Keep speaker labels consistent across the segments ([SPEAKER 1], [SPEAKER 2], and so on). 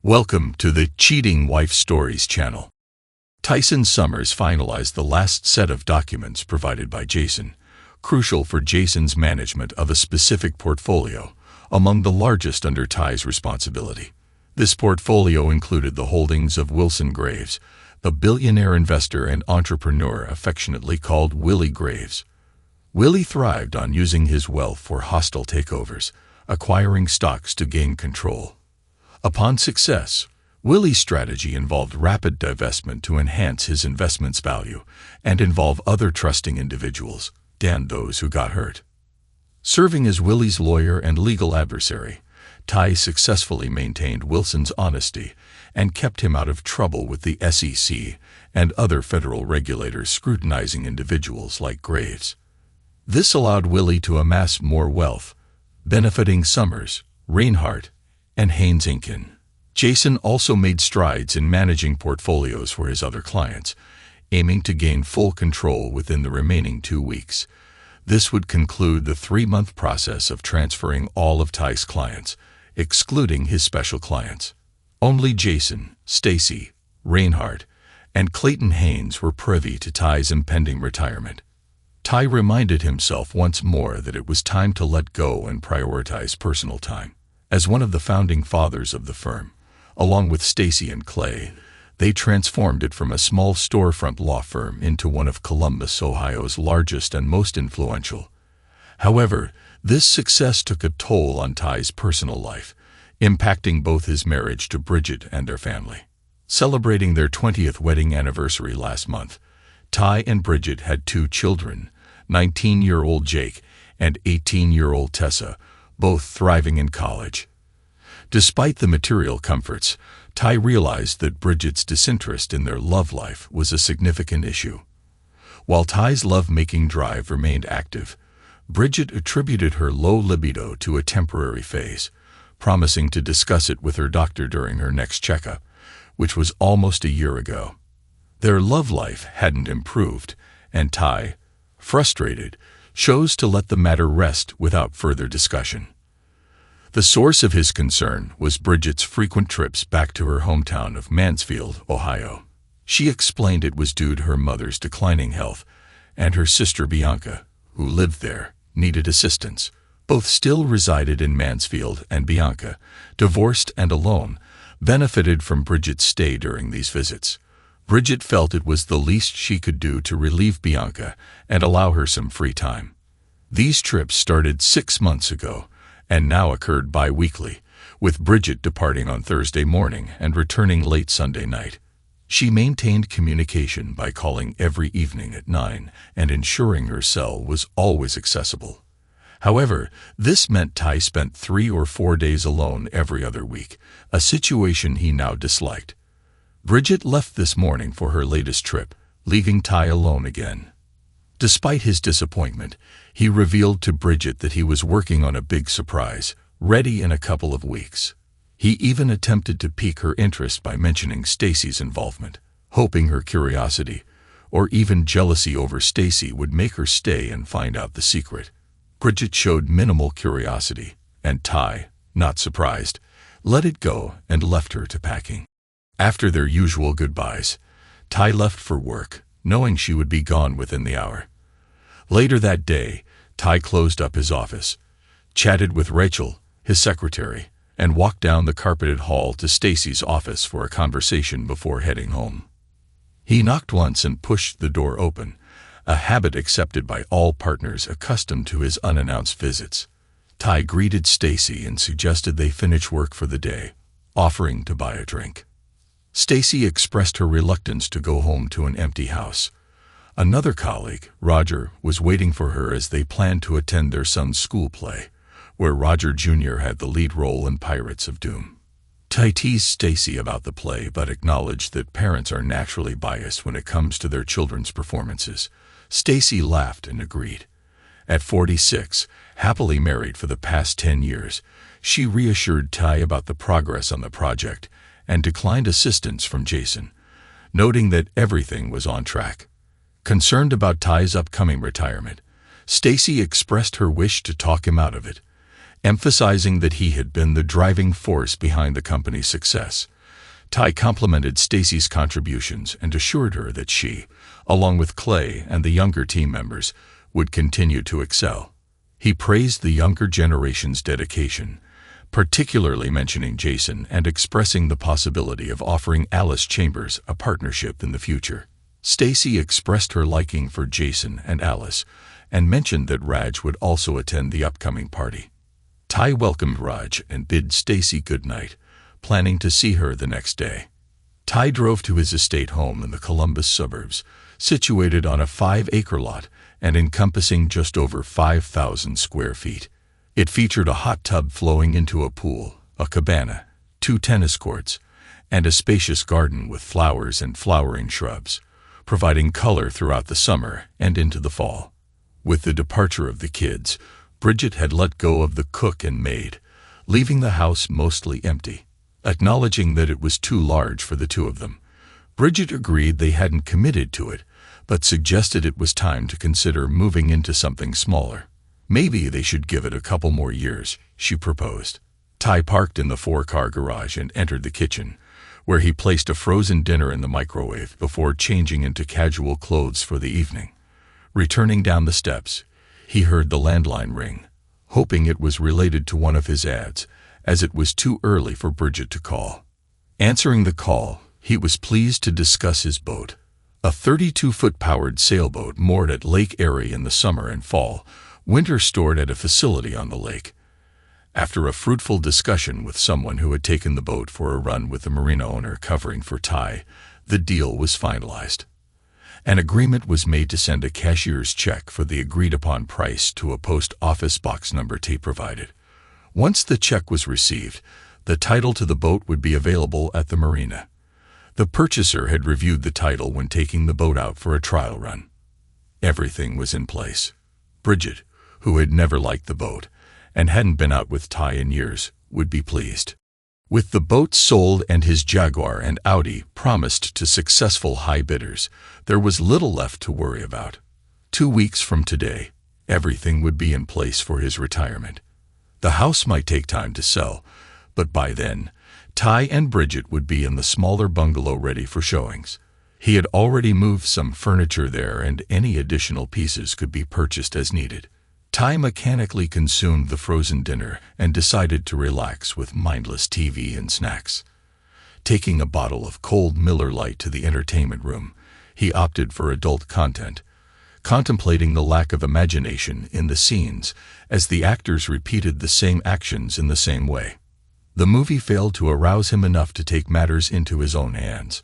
[SPEAKER 1] Welcome to the Cheating Wife Stories channel. Tyson Summers finalized the last set of documents provided by Jason, crucial for Jason's management of a specific portfolio, among the largest under Ty's responsibility. This portfolio included the holdings of Wilson Graves, the billionaire investor and entrepreneur affectionately called Willie Graves. Willie thrived on using his wealth for hostile takeovers, acquiring stocks to gain control. Upon success, Willie's strategy involved rapid divestment to enhance his investment's value and involve other trusting individuals, and those who got hurt. Serving as Willie's lawyer and legal adversary, Ty successfully maintained Wilson's honesty and kept him out of trouble with the SEC and other federal regulators scrutinizing individuals like Graves. This allowed Willie to amass more wealth, benefiting Summers, Reinhardt, and Haynes Inc. Jason also made strides in managing portfolios for his other clients, aiming to gain full control within the remaining 2 weeks. This would conclude the 3-month process of transferring all of Ty's clients, excluding his special clients. Only Jason, Stacy, Reinhardt, and Clayton Haynes were privy to Ty's impending retirement. Ty reminded himself once more that it was time to let go and prioritize personal time. As one of the founding fathers of the firm, along with Stacy and Clay, they transformed it from a small storefront law firm into one of Columbus, Ohio's largest and most influential. However, this success took a toll on Ty's personal life, impacting both his marriage to Bridget and their family. Celebrating their 20th wedding anniversary last month, Ty and Bridget had 2 children, 19-year-old Jake and 18-year-old Tessa, both thriving in college. Despite the material comforts, Ty realized that Bridget's disinterest in their love life was a significant issue. While Ty's love-making drive remained active, Bridget attributed her low libido to a temporary phase, promising to discuss it with her doctor during her next checkup, which was almost a year ago. Their love life hadn't improved, and Ty, frustrated, chose to let the matter rest without further discussion. The source of his concern was Bridget's frequent trips back to her hometown of Mansfield, Ohio. She explained it was due to her mother's declining health, and her sister Bianca, who lived there, needed assistance. Both still resided in Mansfield, and Bianca, divorced and alone, benefited from Bridget's stay during these visits. Bridget felt it was the least she could do to relieve Bianca and allow her some free time. These trips started 6 months ago and now occurred bi-weekly, with Bridget departing on Thursday morning and returning late Sunday night. She maintained communication by calling every evening at 9 and ensuring her cell was always accessible. However, this meant Ty spent 3 or 4 days alone every other week, a situation he now disliked. Bridget left this morning for her latest trip, leaving Ty alone again. Despite his disappointment, he revealed to Bridget that he was working on a big surprise, ready in a couple of weeks. He even attempted to pique her interest by mentioning Stacy's involvement, hoping her curiosity, or even jealousy over Stacy would make her stay and find out the secret. Bridget showed minimal curiosity, and Ty, not surprised, let it go and left her to packing. After their usual goodbyes, Ty left for work, knowing she would be gone within the hour. Later that day, Ty closed up his office, chatted with Rachel, his secretary, and walked down the carpeted hall to Stacy's office for a conversation before heading home. He knocked once and pushed the door open, a habit accepted by all partners accustomed to his unannounced visits. Ty greeted Stacy and suggested they finish work for the day, offering to buy a drink. Stacy expressed her reluctance to go home to an empty house. Another colleague, Roger, was waiting for her as they planned to attend their son's school play, where Roger Jr. had the lead role in Pirates of Doom. Ty teased Stacy about the play but acknowledged that parents are naturally biased when it comes to their children's performances. Stacy laughed and agreed. At 46, happily married for the past 10 years, she reassured Ty about the progress on the project and declined assistance from Jason, noting that everything was on track. Concerned about Ty's upcoming retirement, Stacy expressed her wish to talk him out of it, emphasizing that he had been the driving force behind the company's success. Ty complimented Stacy's contributions and assured her that she, along with Clay and the younger team members, would continue to excel. He praised the younger generation's dedication, particularly mentioning Jason and expressing the possibility of offering Alice Chambers a partnership in the future. Stacy expressed her liking for Jason and Alice and mentioned that Raj would also attend the upcoming party. Ty welcomed Raj and bid Stacy good night, planning to see her the next day. Ty drove to his estate home in the Columbus suburbs, situated on a 5-acre lot and encompassing just over 5,000 square feet. It featured a hot tub flowing into a pool, a cabana, 2 tennis courts, and a spacious garden with flowers and flowering shrubs, providing color throughout the summer and into the fall. With the departure of the kids, Bridget had let go of the cook and maid, leaving the house mostly empty. Acknowledging that it was too large for the two of them, Bridget agreed they hadn't committed to it, but suggested it was time to consider moving into something smaller. Maybe they should give it a couple more years, she proposed. Ty parked in the 4-car garage and entered the kitchen, where he placed a frozen dinner in the microwave before changing into casual clothes for the evening. Returning down the steps, he heard the landline ring, hoping it was related to one of his ads, as it was too early for Bridget to call. Answering the call, he was pleased to discuss his boat, a 32-foot powered sailboat moored at Lake Erie in the summer and fall, winter stored at a facility on the lake. After a fruitful discussion with someone who had taken the boat for a run with the marina owner covering for Ty, the deal was finalized. An agreement was made to send a cashier's check for the agreed-upon price to a post office box number T provided. Once the check was received, the title to the boat would be available at the marina. The purchaser had reviewed the title when taking the boat out for a trial run. Everything was in place. Bridget, who had never liked the boat and hadn't been out with Ty in years, would be pleased. With the boat sold and his Jaguar and Audi promised to successful high bidders, there was little left to worry about. 2 weeks from today, everything would be in place for his retirement. The house might take time to sell, but by then, Ty and Bridget would be in the smaller bungalow ready for showings. He had already moved some furniture there, and any additional pieces could be purchased as needed. Ty mechanically consumed the frozen dinner and decided to relax with mindless TV and snacks. Taking a bottle of cold Miller Lite to the entertainment room, he opted for adult content, contemplating the lack of imagination in the scenes as the actors repeated the same actions in the same way. The movie failed to arouse him enough to take matters into his own hands.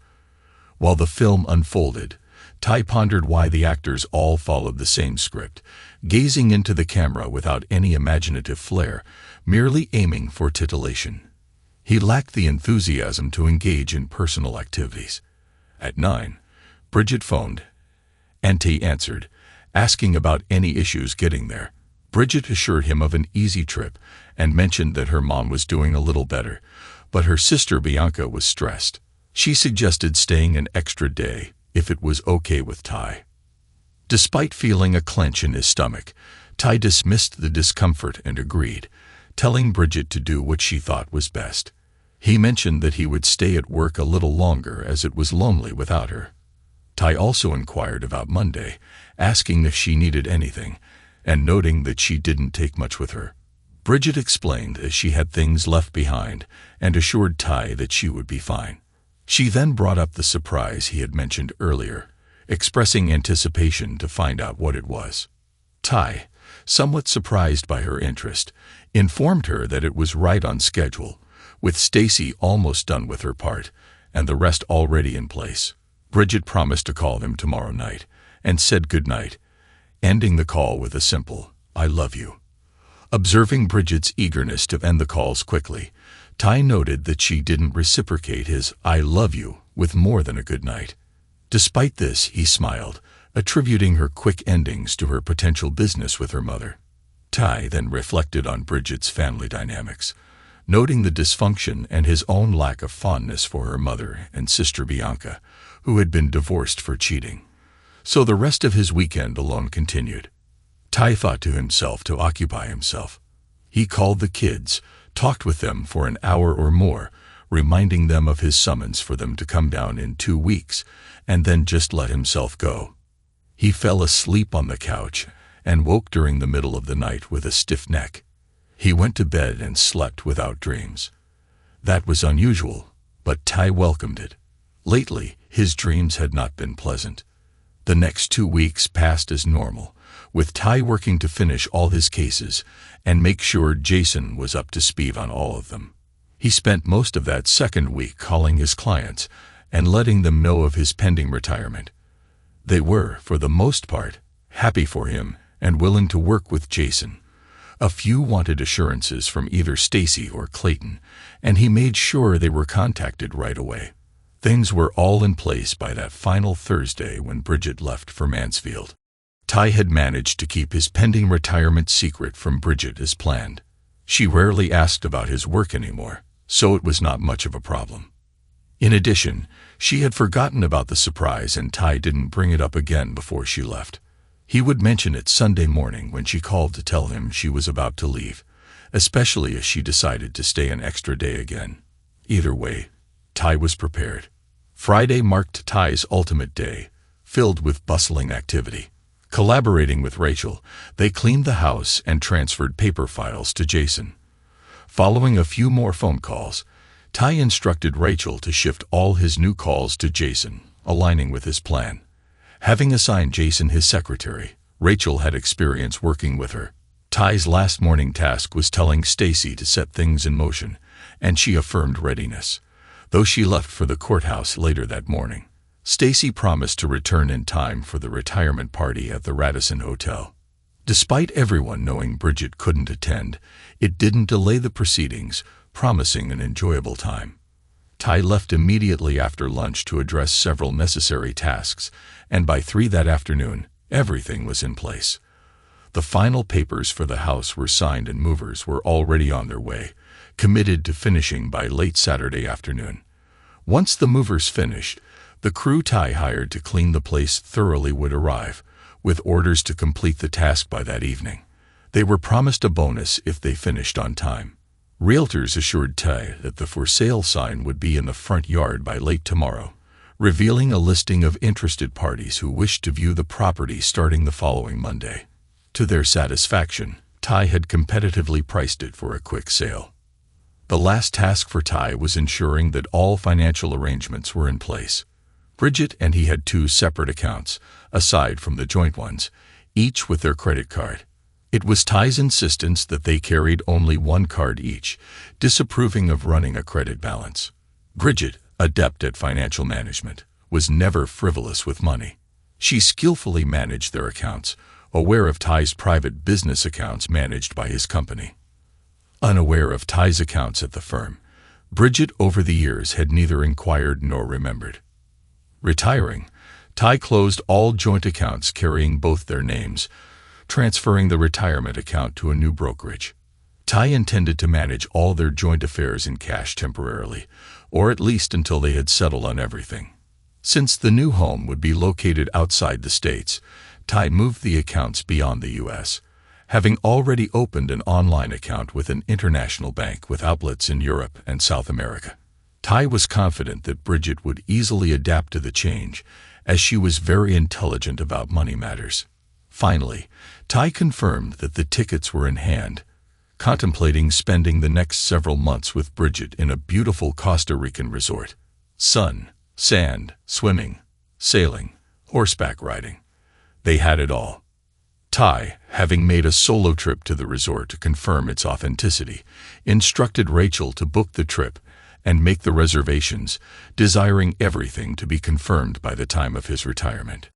[SPEAKER 1] While the film unfolded, Ty pondered why the actors all followed the same script, gazing into the camera without any imaginative flair, merely aiming for titillation. He lacked the enthusiasm to engage in personal activities. At 9, Bridget phoned, and Ty answered, asking about any issues getting there. Bridget assured him of an easy trip and mentioned that her mom was doing a little better, but her sister Bianca was stressed. She suggested staying an extra day if it was okay with Ty. Despite feeling a clench in his stomach, Ty dismissed the discomfort and agreed, telling Bridget to do what she thought was best. He mentioned that he would stay at work a little longer as it was lonely without her. Ty also inquired about Monday, asking if she needed anything, and noting that she didn't take much with her. Bridget explained that she had things left behind and assured Ty that she would be fine. She then brought up the surprise he had mentioned earlier, expressing anticipation to find out what it was. Ty, somewhat surprised by her interest, informed her that it was right on schedule, with Stacy almost done with her part and the rest already in place. Bridget promised to call them tomorrow night and said good night, ending the call with a simple, "I love you." Observing Bridget's eagerness to end the calls quickly, Ty noted that she didn't reciprocate his "I love you" with more than a good night. Despite this, he smiled, attributing her quick endings to her potential business with her mother. Ty then reflected on Bridget's family dynamics, noting the dysfunction and his own lack of fondness for her mother and sister Bianca, who had been divorced for cheating. So the rest of his weekend alone continued. Ty thought to himself to occupy himself. He called the kids, talked with them for an hour or more, reminding them of his summons for them to come down in 2 weeks, and then just let himself go. He fell asleep on the couch and woke during the middle of the night with a stiff neck. He went to bed and slept without dreams. That was unusual, but Ty welcomed it. Lately, his dreams had not been pleasant. The next 2 weeks passed as normal, with Ty working to finish all his cases and make sure Jason was up to speed on all of them. He spent most of that second week calling his clients and letting them know of his pending retirement. They were, for the most part, happy for him and willing to work with Jason. A few wanted assurances from either Stacy or Clayton, and he made sure they were contacted right away. Things were all in place by that final Thursday when Bridget left for Mansfield. Ty had managed to keep his pending retirement secret from Bridget as planned. She rarely asked about his work anymore, so it was not much of a problem. In addition, she had forgotten about the surprise and Ty didn't bring it up again before she left. He would mention it Sunday morning when she called to tell him she was about to leave, especially as she decided to stay an extra day again. Either way, Ty was prepared. Friday marked Ty's ultimate day, filled with bustling activity. Collaborating with Rachel, they cleaned the house and transferred paper files to Jason. Following a few more phone calls, Ty instructed Rachel to shift all his new calls to Jason, aligning with his plan. Having assigned Jason his secretary, Rachel had experience working with her. Ty's last morning task was telling Stacy to set things in motion, and she affirmed readiness. Though she left for the courthouse later that morning, Stacy promised to return in time for the retirement party at the Radisson Hotel. Despite everyone knowing Bridget couldn't attend, it didn't delay the proceedings, promising an enjoyable time. Ty left immediately after lunch to address several necessary tasks, and by 3 that afternoon, everything was in place. The final papers for the house were signed and movers were already on their way, committed to finishing by late Saturday afternoon. Once the movers finished, the crew Ty hired to clean the place thoroughly would arrive, with orders to complete the task by that evening. They were promised a bonus if they finished on time. Realtors assured Ty that the for sale sign would be in the front yard by late tomorrow, revealing a listing of interested parties who wished to view the property starting the following Monday. To their satisfaction, Ty had competitively priced it for a quick sale. The last task for Ty was ensuring that all financial arrangements were in place. Bridget and he had 2 separate accounts, aside from the joint ones, each with their credit card. It was Ty's insistence that they carried only 1 card each, disapproving of running a credit balance. Bridget, adept at financial management, was never frivolous with money. She skillfully managed their accounts, aware of Ty's private business accounts managed by his company. Unaware of Ty's accounts at the firm, Bridget over the years had neither inquired nor remembered. Retiring, Ty closed all joint accounts carrying both their names, transferring the retirement account to a new brokerage. Ty intended to manage all their joint affairs in cash temporarily, or at least until they had settled on everything. Since the new home would be located outside the States, Ty moved the accounts beyond the U.S., having already opened an online account with an international bank with outlets in Europe and South America. Ty was confident that Bridget would easily adapt to the change, as she was very intelligent about money matters. Finally, Ty confirmed that the tickets were in hand, contemplating spending the next several months with Bridget in a beautiful Costa Rican resort. Sun, sand, swimming, sailing, horseback riding. They had it all. Ty, having made a solo trip to the resort to confirm its authenticity, instructed Rachel to book the trip and make the reservations, desiring everything to be confirmed by the time of his retirement.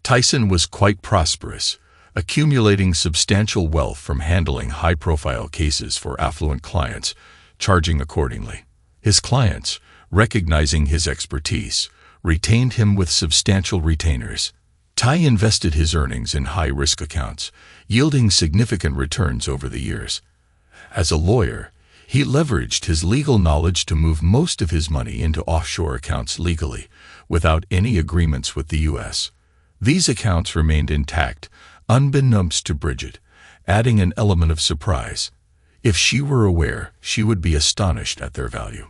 [SPEAKER 1] Tyson was quite prosperous, accumulating substantial wealth from handling high-profile cases for affluent clients, charging accordingly. His clients, recognizing his expertise, retained him with substantial retainers. Ty invested his earnings in high-risk accounts, yielding significant returns over the years. As a lawyer, he leveraged his legal knowledge to move most of his money into offshore accounts legally, without any agreements with the U.S. These accounts remained intact, unbeknownst to Bridget, adding an element of surprise. If she were aware, she would be astonished at their value.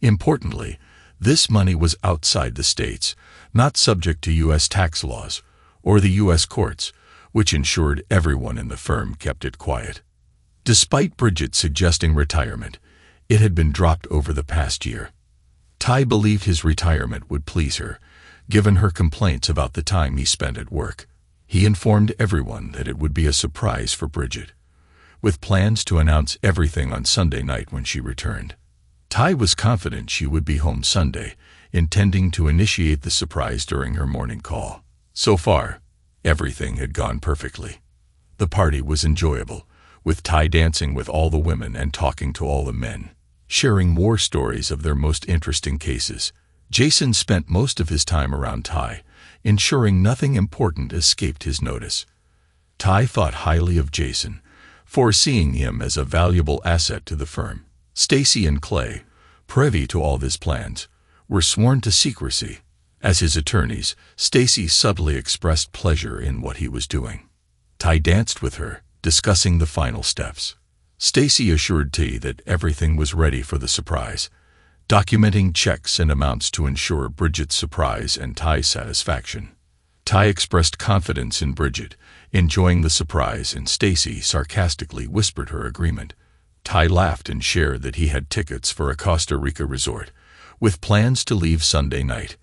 [SPEAKER 1] Importantly, this money was outside the States, not subject to U.S. tax laws or the U.S. courts, which ensured everyone in the firm kept it quiet. Despite Bridget suggesting retirement, it had been dropped over the past year. Ty believed his retirement would please her, given her complaints about the time he spent at work. He informed everyone that it would be a surprise for Bridget, with plans to announce everything on Sunday night when she returned. Ty was confident she would be home Sunday, intending to initiate the surprise during her morning call. So far, everything had gone perfectly. The party was enjoyable, with Ty dancing with all the women and talking to all the men, sharing war stories of their most interesting cases. Jason spent most of his time around Ty, ensuring nothing important escaped his notice. Ty thought highly of Jason, foreseeing him as a valuable asset to the firm. Stacy and Clay, privy to all his plans, were sworn to secrecy. As his attorneys, Stacy subtly expressed pleasure in what he was doing. Ty danced with her, discussing the final steps. Stacy assured Ty that everything was ready for the surprise, documenting checks and amounts to ensure Bridget's surprise and Ty's satisfaction. Ty expressed confidence in Bridget, enjoying the surprise, and Stacy sarcastically whispered her agreement. Ty laughed and shared that he had tickets for a Costa Rica resort, with plans to leave Sunday night.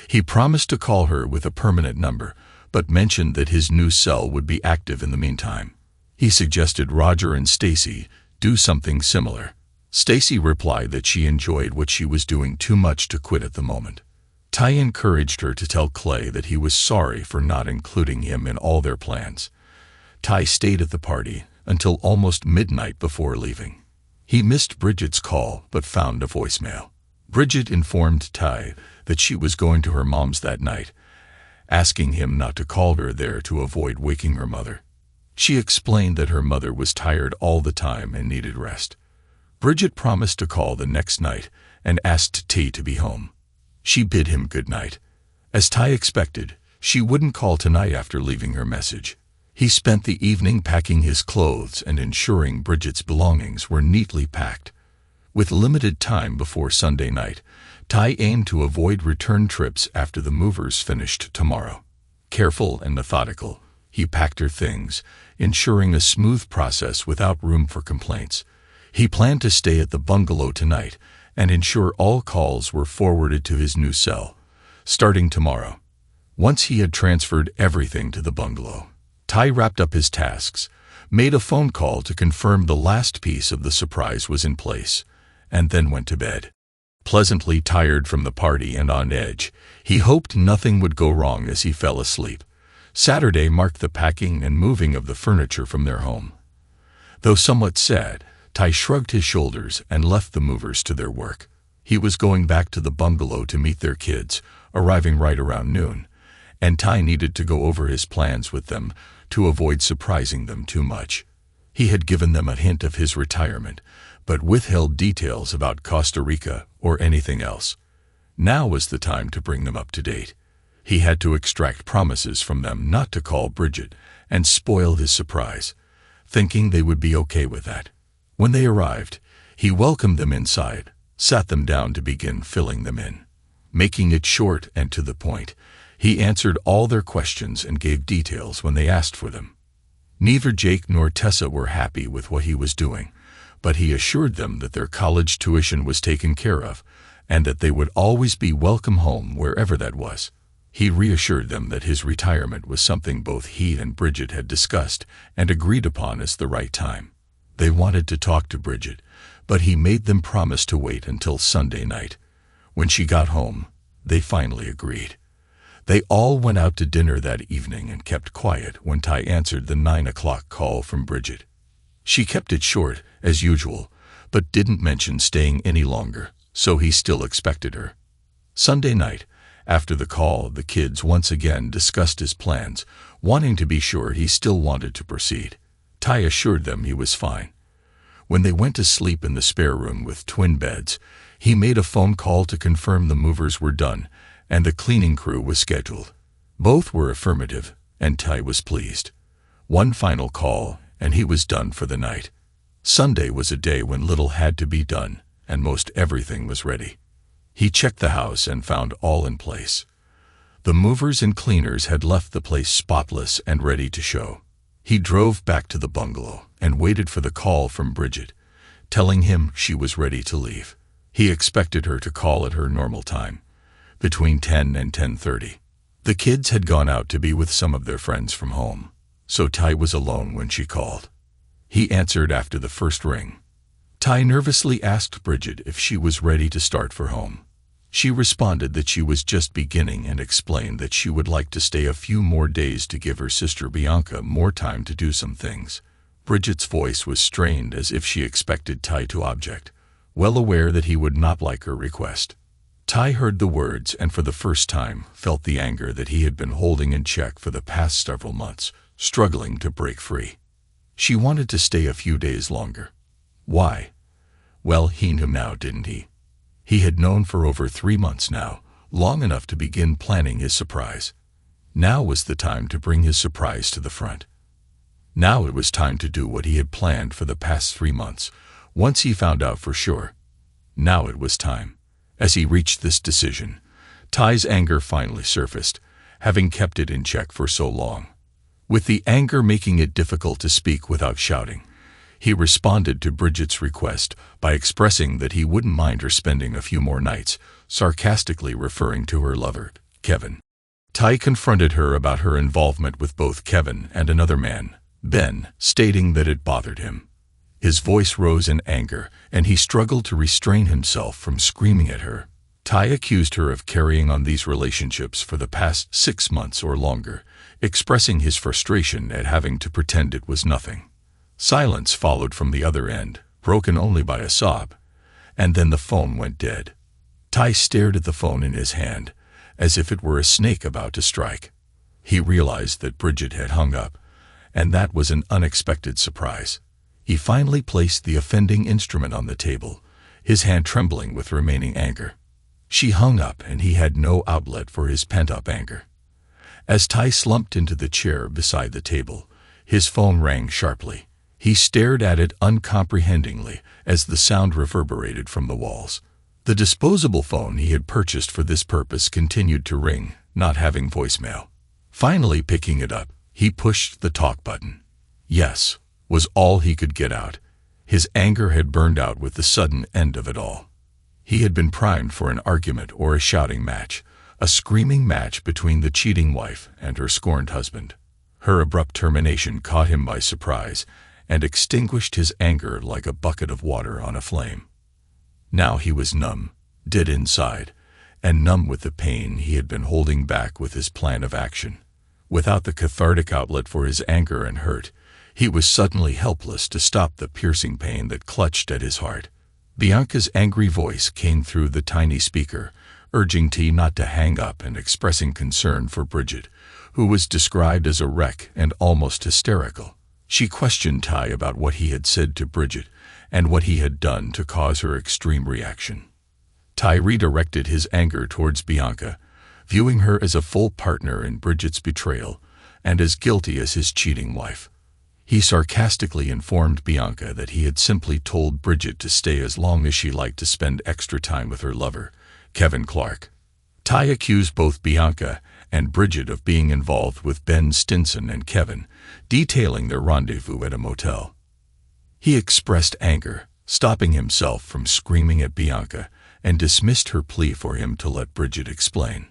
[SPEAKER 1] He promised to call her with a permanent number, but mentioned that his new cell would be active in the meantime. He suggested Roger and Stacy do something similar. Stacy replied that she enjoyed what she was doing too much to quit at the moment. Ty encouraged her to tell Clay that he was sorry for not including him in all their plans. Ty stayed at the party until almost midnight before leaving. He missed Bridget's call but found a voicemail. Bridget informed Ty that she was going to her mom's that night, asking him not to call her there to avoid waking her mother. She explained that her mother was tired all the time and needed rest. Bridget promised to call the next night and asked Ty to be home. She bid him good night. As Ty expected, she wouldn't call tonight after leaving her message. He spent the evening packing his clothes and ensuring Bridget's belongings were neatly packed. With limited time before Sunday night, Ty aimed to avoid return trips after the movers finished tomorrow. Careful and methodical, he packed her things, ensuring a smooth process without room for complaints. He planned to stay at the bungalow tonight and ensure all calls were forwarded to his new cell, starting tomorrow. Once he had transferred everything to the bungalow, Ty wrapped up his tasks, made a phone call to confirm the last piece of the surprise was in place, and then went to bed. Pleasantly tired from the party and on edge, he hoped nothing would go wrong as he fell asleep. Saturday marked the packing and moving of the furniture from their home. Though somewhat sad, Ty shrugged his shoulders and left the movers to their work. He was going back to the bungalow to meet their kids, arriving right around noon, and Ty needed to go over his plans with them to avoid surprising them too much. He had given them a hint of his retirement, but withheld details about Costa Rica or anything else. Now was the time to bring them up to date. He had to extract promises from them not to call Bridget and spoil his surprise, thinking they would be okay with that. When they arrived, he welcomed them inside, sat them down to begin filling them in. Making it short and to the point, he answered all their questions and gave details when they asked for them. Neither Jake nor Tessa were happy with what he was doing, but he assured them that their college tuition was taken care of and that they would always be welcome home wherever that was. He reassured them that his retirement was something both he and Bridget had discussed and agreed upon as the right time. They wanted to talk to Bridget, but he made them promise to wait until Sunday night. When she got home, they finally agreed. They all went out to dinner that evening and kept quiet when Ty answered the 9 o'clock call from Bridget. She kept it short, as usual, but didn't mention staying any longer, so he still expected her. Sunday night, after the call, the kids once again discussed his plans, wanting to be sure he still wanted to proceed. Ty assured them he was fine. When they went to sleep in the spare room with twin beds, he made a phone call to confirm the movers were done and the cleaning crew was scheduled. Both were affirmative, and Ty was pleased. One final call, and he was done for the night. Sunday was a day when little had to be done, and most everything was ready. He checked the house and found all in place. The movers and cleaners had left the place spotless and ready to show. He drove back to the bungalow and waited for the call from Bridget, telling him she was ready to leave. He expected her to call at her normal time, between 10 and 10:30. The kids had gone out to be with some of their friends from home, so Ty was alone when she called. He answered after the first ring. Ty nervously asked Bridget if she was ready to start for home. She responded that she was just beginning and explained that she would like to stay a few more days to give her sister Bianca more time to do some things. Bridget's voice was strained as if she expected Ty to object, well aware that he would not like her request. Ty heard the words and for the first time felt the anger that he had been holding in check for the past several months, struggling to break free. She wanted to stay a few days longer. Why? Well, he knew now, didn't he? He had known for over 3 months now, long enough to begin planning his surprise. Now was the time to bring his surprise to the front. Now it was time to do what he had planned for the past 3 months, once he found out for sure. Now it was time. As he reached this decision, Ty's anger finally surfaced, having kept it in check for so long. With the anger making it difficult to speak without shouting, he responded to Bridget's request by expressing that he wouldn't mind her spending a few more nights, sarcastically referring to her lover, Kevin. Ty confronted her about her involvement with both Kevin and another man, Ben, stating that it bothered him. His voice rose in anger, and he struggled to restrain himself from screaming at her. Ty accused her of carrying on these relationships for the past 6 months or longer, expressing his frustration at having to pretend it was nothing. Silence followed from the other end, broken only by a sob, and then the phone went dead. Ty stared at the phone in his hand, as if it were a snake about to strike. He realized that Bridget had hung up, and that was an unexpected surprise. He finally placed the offending instrument on the table, his hand trembling with remaining anger. She hung up, and he had no outlet for his pent-up anger. As Ty slumped into the chair beside the table, his phone rang sharply. He stared at it uncomprehendingly as the sound reverberated from the walls. The disposable phone he had purchased for this purpose continued to ring, not having voicemail. Finally picking it up, he pushed the talk button. Yes, was all he could get out. His anger had burned out with the sudden end of it all. He had been primed for an argument or a shouting match, a screaming match between the cheating wife and her scorned husband. Her abrupt termination caught him by surprise and extinguished his anger like a bucket of water on a flame. Now he was numb, dead inside, and numb with the pain he had been holding back with his plan of action. Without the cathartic outlet for his anger and hurt, he was suddenly helpless to stop the piercing pain that clutched at his heart. Bianca's angry voice came through the tiny speaker, urging T not to hang up and expressing concern for Bridget, who was described as a wreck and almost hysterical. She questioned Ty about what he had said to Bridget and what he had done to cause her extreme reaction. Ty redirected his anger towards Bianca, viewing her as a full partner in Bridget's betrayal and as guilty as his cheating wife. He sarcastically informed Bianca that he had simply told Bridget to stay as long as she liked to spend extra time with her lover, Kevin Clark. Ty accused both Bianca and Bridget of being involved with Ben Stinson and Kevin, detailing their rendezvous at a motel. He expressed anger, stopping himself from screaming at Bianca, and dismissed her plea for him to let Bridget explain.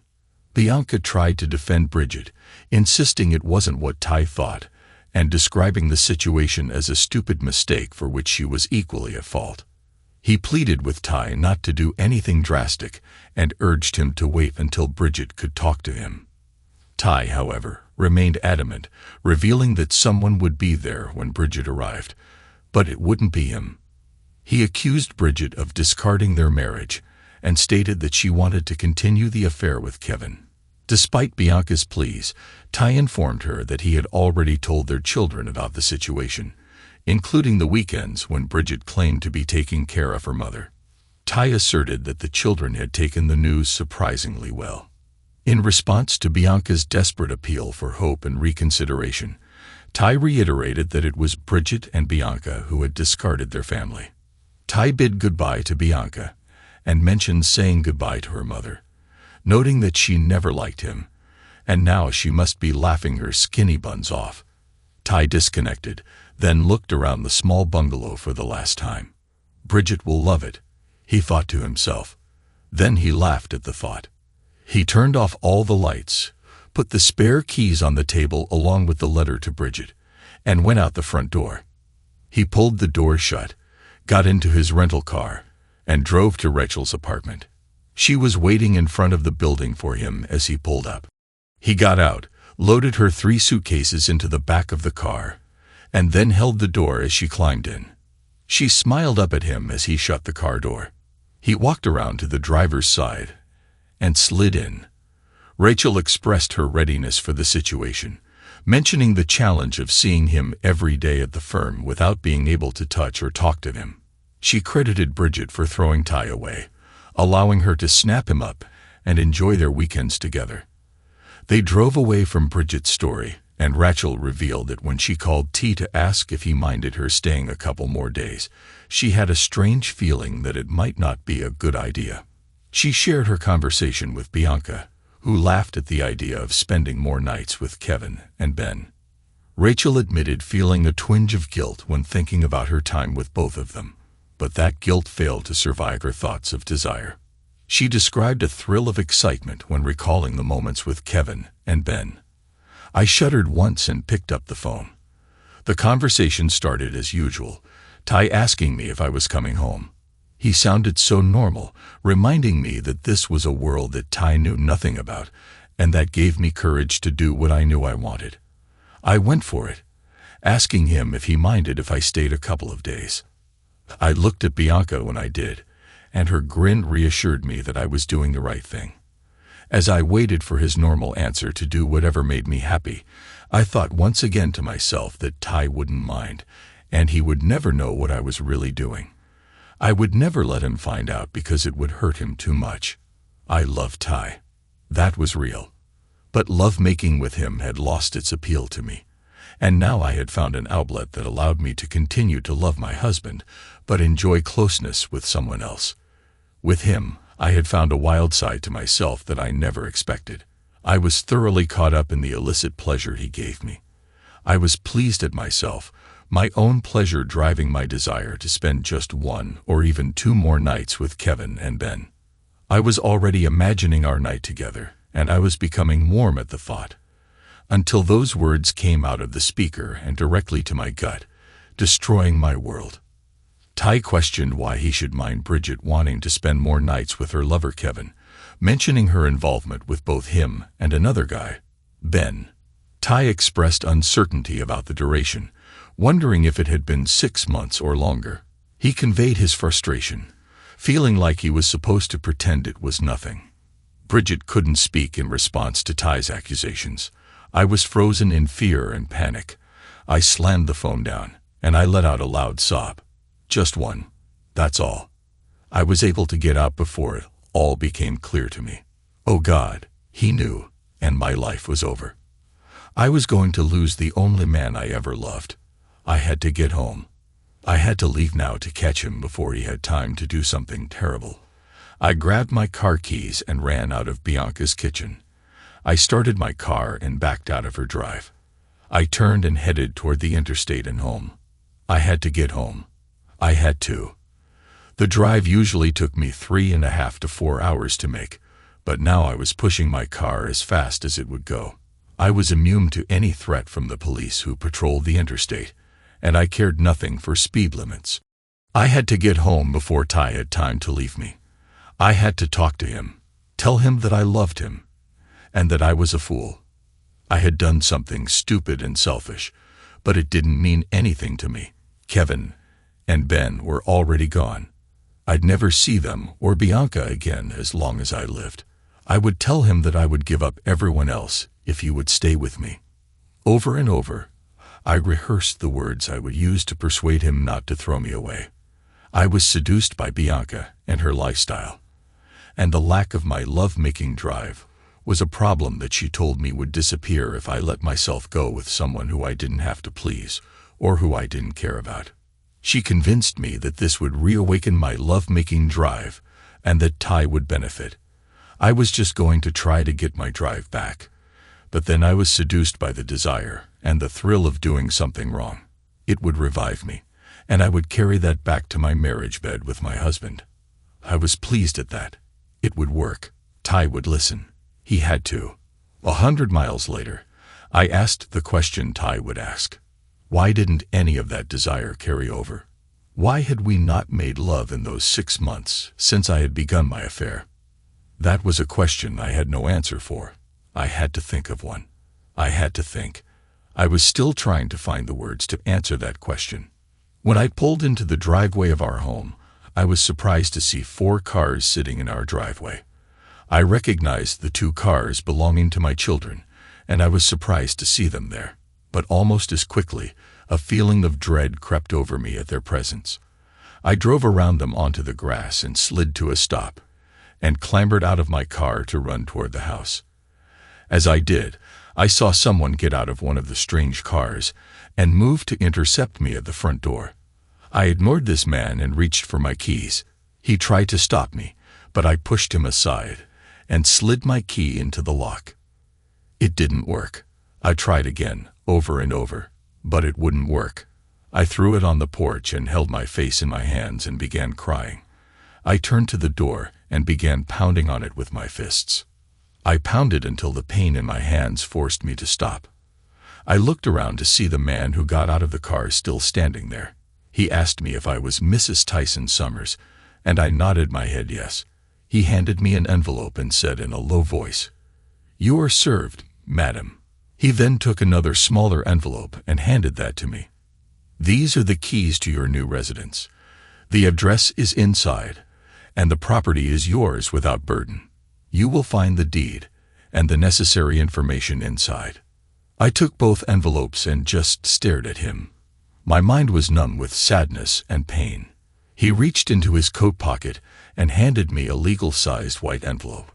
[SPEAKER 1] Bianca tried to defend Bridget, insisting it wasn't what Ty thought, and describing the situation as a stupid mistake for which she was equally at fault. He pleaded with Ty not to do anything drastic and urged him to wait until Bridget could talk to him. Ty, however, remained adamant, revealing that someone would be there when Bridget arrived, but it wouldn't be him. He accused Bridget of discarding their marriage and stated that she wanted to continue the affair with Kevin. Despite Bianca's pleas, Ty informed her that he had already told their children about the situation, including the weekends when Bridget claimed to be taking care of her mother. Ty asserted that the children had taken the news surprisingly well. In response to Bianca's desperate appeal for hope and reconsideration, Ty reiterated that it was Bridget and Bianca who had discarded their family. Ty bid goodbye to Bianca and mentioned saying goodbye to her mother, noting that she never liked him, and now she must be laughing her skinny buns off. Ty disconnected, then looked around the small bungalow for the last time. Bridget will love it, he thought to himself. Then he laughed at the thought. He turned off all the lights, put the spare keys on the table along with the letter to Bridget, and went out the front door. He pulled the door shut, got into his rental car, and drove to Rachel's apartment. She was waiting in front of the building for him as he pulled up. He got out, loaded her 3 suitcases into the back of the car, and then held the door as she climbed in. She smiled up at him as he shut the car door. He walked around to the driver's side and slid in. Rachel expressed her readiness for the situation, mentioning the challenge of seeing him every day at the firm without being able to touch or talk to him. She credited Bridget for throwing Ty away, allowing her to snap him up and enjoy their weekends together. They drove away from Bridget's story, and Rachel revealed that when she called T to ask if he minded her staying a couple more days, she had a strange feeling that it might not be a good idea. She shared her conversation with Bianca, who laughed at the idea of spending more nights with Kevin and Ben. Rachel admitted feeling a twinge of guilt when thinking about her time with both of them, but that guilt failed to survive her thoughts of desire. She described a thrill of excitement when recalling the moments with Kevin and Ben. I shuddered once and picked up the phone. The conversation started as usual, Ty asking me if I was coming home. He sounded so normal, reminding me that this was a world that Ty knew nothing about, and that gave me courage to do what I knew I wanted. I went for it, asking him if he minded if I stayed a couple of days. I looked at Bianca when I did, and her grin reassured me that I was doing the right thing. As I waited for his normal answer to do whatever made me happy, I thought once again to myself that Ty wouldn't mind, and he would never know what I was really doing. I would never let him find out because it would hurt him too much. I loved Ty. That was real. But lovemaking with him had lost its appeal to me, and now I had found an outlet that allowed me to continue to love my husband, but enjoy closeness with someone else. With him, I had found a wild side to myself that I never expected. I was thoroughly caught up in the illicit pleasure he gave me. I was pleased at myself, my own pleasure driving my desire to spend just 1 or even 2 more nights with Kevin and Ben. I was already imagining our night together, and I was becoming warm at the thought, until those words came out of the speaker and directly to my gut, destroying my world. Ty questioned why he should mind Bridget wanting to spend more nights with her lover Kevin, mentioning her involvement with both him and another guy, Ben. Ty expressed uncertainty about the duration, wondering if it had been 6 months or longer. He conveyed his frustration, feeling like he was supposed to pretend it was nothing. Bridget couldn't speak in response to Ty's accusations. I was frozen in fear and panic. I slammed the phone down, and I let out a loud sob. Just one. That's all. I was able to get out before it all became clear to me. Oh God, he knew, and my life was over. I was going to lose the only man I ever loved. I had to get home. I had to leave now to catch him before he had time to do something terrible. I grabbed my car keys and ran out of Bianca's kitchen. I started my car and backed out of her drive. I turned and headed toward the interstate and home. I had to get home. I had to. The drive usually took me 3.5 to 4 hours to make, but now I was pushing my car as fast as it would go. I was immune to any threat from the police who patrolled the interstate, and I cared nothing for speed limits. I had to get home before Ty had time to leave me. I had to talk to him, tell him that I loved him, and that I was a fool. I had done something stupid and selfish, but it didn't mean anything to me. Kevin and Ben were already gone. I'd never see them or Bianca again as long as I lived. I would tell him that I would give up everyone else if he would stay with me. Over and over, I rehearsed the words I would use to persuade him not to throw me away. I was seduced by Bianca and her lifestyle, and the lack of my love-making drive was a problem that she told me would disappear if I let myself go with someone who I didn't have to please or who I didn't care about. She convinced me that this would reawaken my love-making drive and that Ty would benefit. I was just going to try to get my drive back. But then I was seduced by the desire and the thrill of doing something wrong. It would revive me, and I would carry that back to my marriage bed with my husband. I was pleased at that. It would work. Ty would listen. He had to. 100 miles later, I asked the question Ty would ask. Why didn't any of that desire carry over? Why had we not made love in those 6 months since I had begun my affair? That was a question I had no answer for. I had to think of one. I had to think. I was still trying to find the words to answer that question. When I pulled into the driveway of our home, I was surprised to see 4 cars sitting in our driveway. I recognized the 2 cars belonging to my children, and I was surprised to see them there. But almost as quickly, a feeling of dread crept over me at their presence. I drove around them onto the grass and slid to a stop, and clambered out of my car to run toward the house. As I did, I saw someone get out of one of the strange cars and move to intercept me at the front door. I ignored this man and reached for my keys. He tried to stop me, but I pushed him aside and slid my key into the lock. It didn't work. I tried again, over and over, but it wouldn't work. I threw it on the porch and held my face in my hands and began crying. I turned to the door and began pounding on it with my fists. I pounded until the pain in my hands forced me to stop. I looked around to see the man who got out of the car still standing there. He asked me if I was Mrs. Tyson Summers, and I nodded my head yes. He handed me an envelope and said in a low voice, "You are served, madam." He then took another smaller envelope and handed that to me. "These are the keys to your new residence. The address is inside, and the property is yours without burden. You will find the deed and the necessary information inside." I took both envelopes and just stared at him. My mind was numb with sadness and pain. He reached into his coat pocket and handed me a legal-sized white envelope.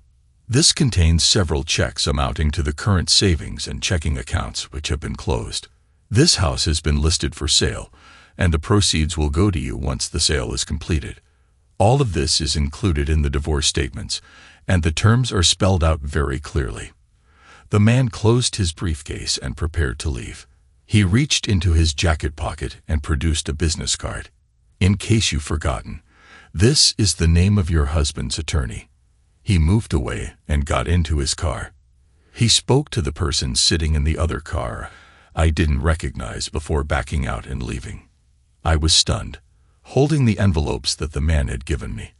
[SPEAKER 1] This contains several checks amounting to the current savings and checking accounts which have been closed. This house has been listed for sale, and the proceeds will go to you once the sale is completed. All of this is included in the divorce statements, and the terms are spelled out very clearly. The man closed his briefcase and prepared to leave. He reached into his jacket pocket and produced a business card. "In case you've forgotten, this is the name of your husband's attorney." He moved away and got into his car. He spoke to the person sitting in the other car I didn't recognize before backing out and leaving. I was stunned, holding the envelopes that the man had given me.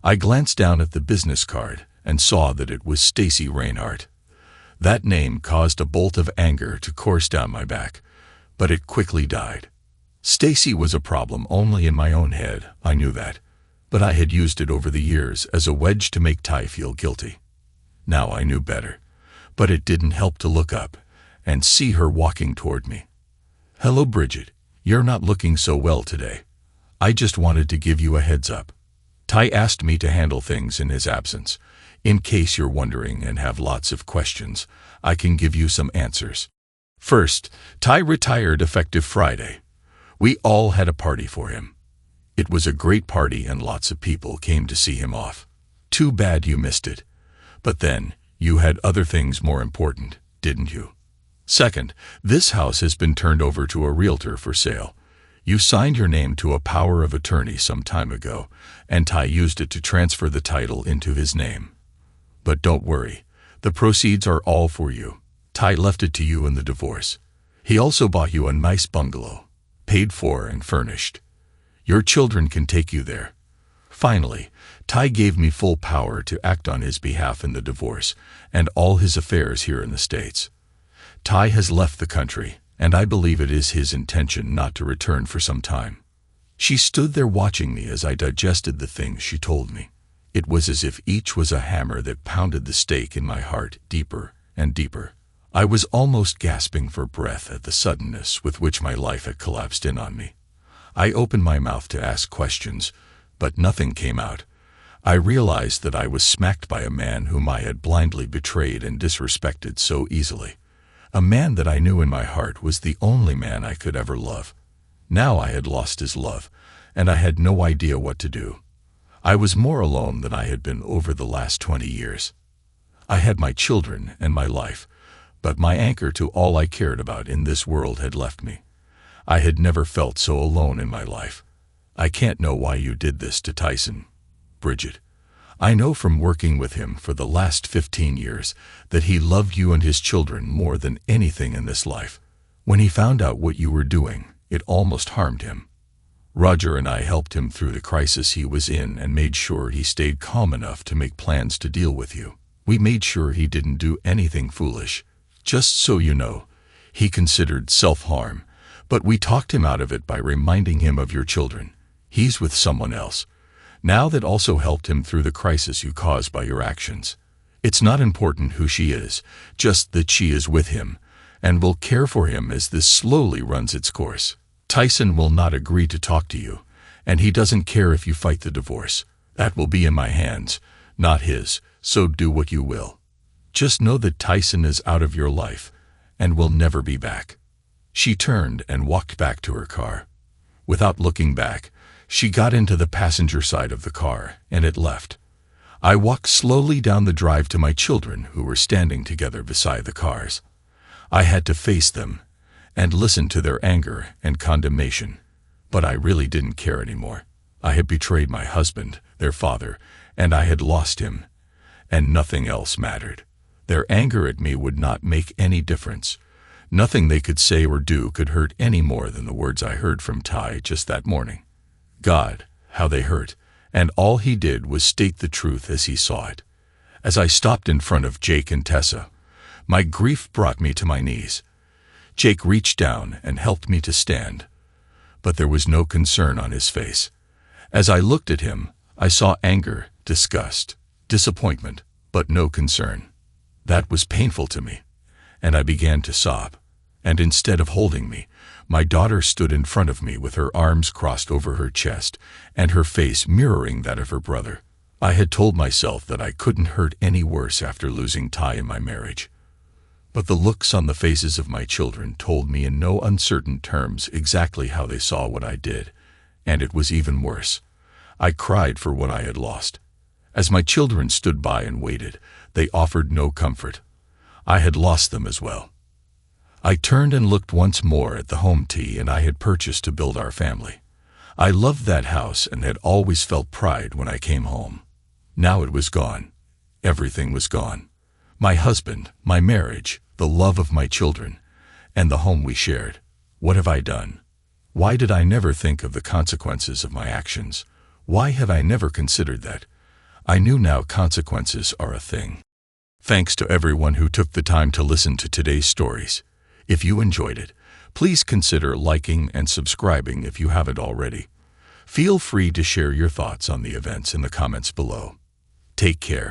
[SPEAKER 1] I glanced down at the business card and saw that it was Stacy Reinhardt. That name caused a bolt of anger to course down my back, but it quickly died. Stacy was a problem only in my own head, I knew that, but I had used it over the years as a wedge to make Ty feel guilty. Now I knew better, but it didn't help to look up and see her walking toward me. "Hello, Bridget. You're not looking so well today. I just wanted to give you a heads up. Ty asked me to handle things in his absence. In case you're wondering and have lots of questions, I can give you some answers. First, Ty retired effective Friday. We all had a party for him. It was a great party and lots of people came to see him off. Too bad you missed it. But then, you had other things more important, didn't you? Second, this house has been turned over to a realtor for sale. You signed your name to a power of attorney some time ago, and Ty used it to transfer the title into his name. But don't worry, the proceeds are all for you. Ty left it to you in the divorce. He also bought you a nice bungalow, paid for and furnished. Your children can take you there. Finally, Ty gave me full power to act on his behalf in the divorce and all his affairs here in the States. Ty has left the country, and I believe it is his intention not to return for some time." She stood there watching me as I digested the things she told me. It was as if each was a hammer that pounded the stake in my heart deeper and deeper. I was almost gasping for breath at the suddenness with which my life had collapsed in on me. I opened my mouth to ask questions, but nothing came out. I realized that I was smacked by a man whom I had blindly betrayed and disrespected so easily. A man that I knew in my heart was the only man I could ever love. Now I had lost his love, and I had no idea what to do. I was more alone than I had been over the last 20 years. I had my children and my life, but my anchor to all I cared about in this world had left me. I had never felt so alone in my life. I can't know why you did this to Tyson, Bridget. I know from working with him for the last 15 years that he loved you and his children more than anything in this life. When he found out what you were doing, it almost harmed him. Roger and I helped him through the crisis he was in and made sure he stayed calm enough to make plans to deal with you. We made sure he didn't do anything foolish. Just so you know, he considered self-harm, but we talked him out of it by reminding him of your children. He's with someone else. Now that also helped him through the crisis you caused by your actions. It's not important who she is, just that she is with him, and will care for him as this slowly runs its course. Tyson will not agree to talk to you, and he doesn't care if you fight the divorce. That will be in my hands, not his, so do what you will. Just know that Tyson is out of your life, and will never be back. She turned and walked back to her car. Without looking back, she got into the passenger side of the car, and it left. I walked slowly down the drive to my children who were standing together beside the cars. I had to face them and listen to their anger and condemnation, but I really didn't care anymore. I had betrayed my husband, their father, and I had lost him, and nothing else mattered. Their anger at me would not make any difference. Nothing they could say or do could hurt any more than the words I heard from Ty just that morning. God, how they hurt, and all he did was state the truth as he saw it. As I stopped in front of Jake and Tessa, my grief brought me to my knees. Jake reached down and helped me to stand, but there was no concern on his face. As I looked at him, I saw anger, disgust, disappointment, but no concern. That was painful to me, and I began to sob. And instead of holding me, my daughter stood in front of me with her arms crossed over her chest and her face mirroring that of her brother. I had told myself that I couldn't hurt any worse after losing Ty in my marriage. But the looks on the faces of my children told me in no uncertain terms exactly how they saw what I did, and it was even worse. I cried for what I had lost. As my children stood by and waited, they offered no comfort. I had lost them as well. I turned and looked once more at the home tea and I had purchased to build our family. I loved that house and had always felt pride when I came home. Now it was gone. Everything was gone. My husband, my marriage, the love of my children, and the home we shared. What have I done? Why did I never think of the consequences of my actions? Why have I never considered that? I knew now consequences are a thing. Thanks to everyone who took the time to listen to today's stories. If you enjoyed it, please consider liking and subscribing if you haven't already. Feel free to share your thoughts on the events in the comments below. Take care.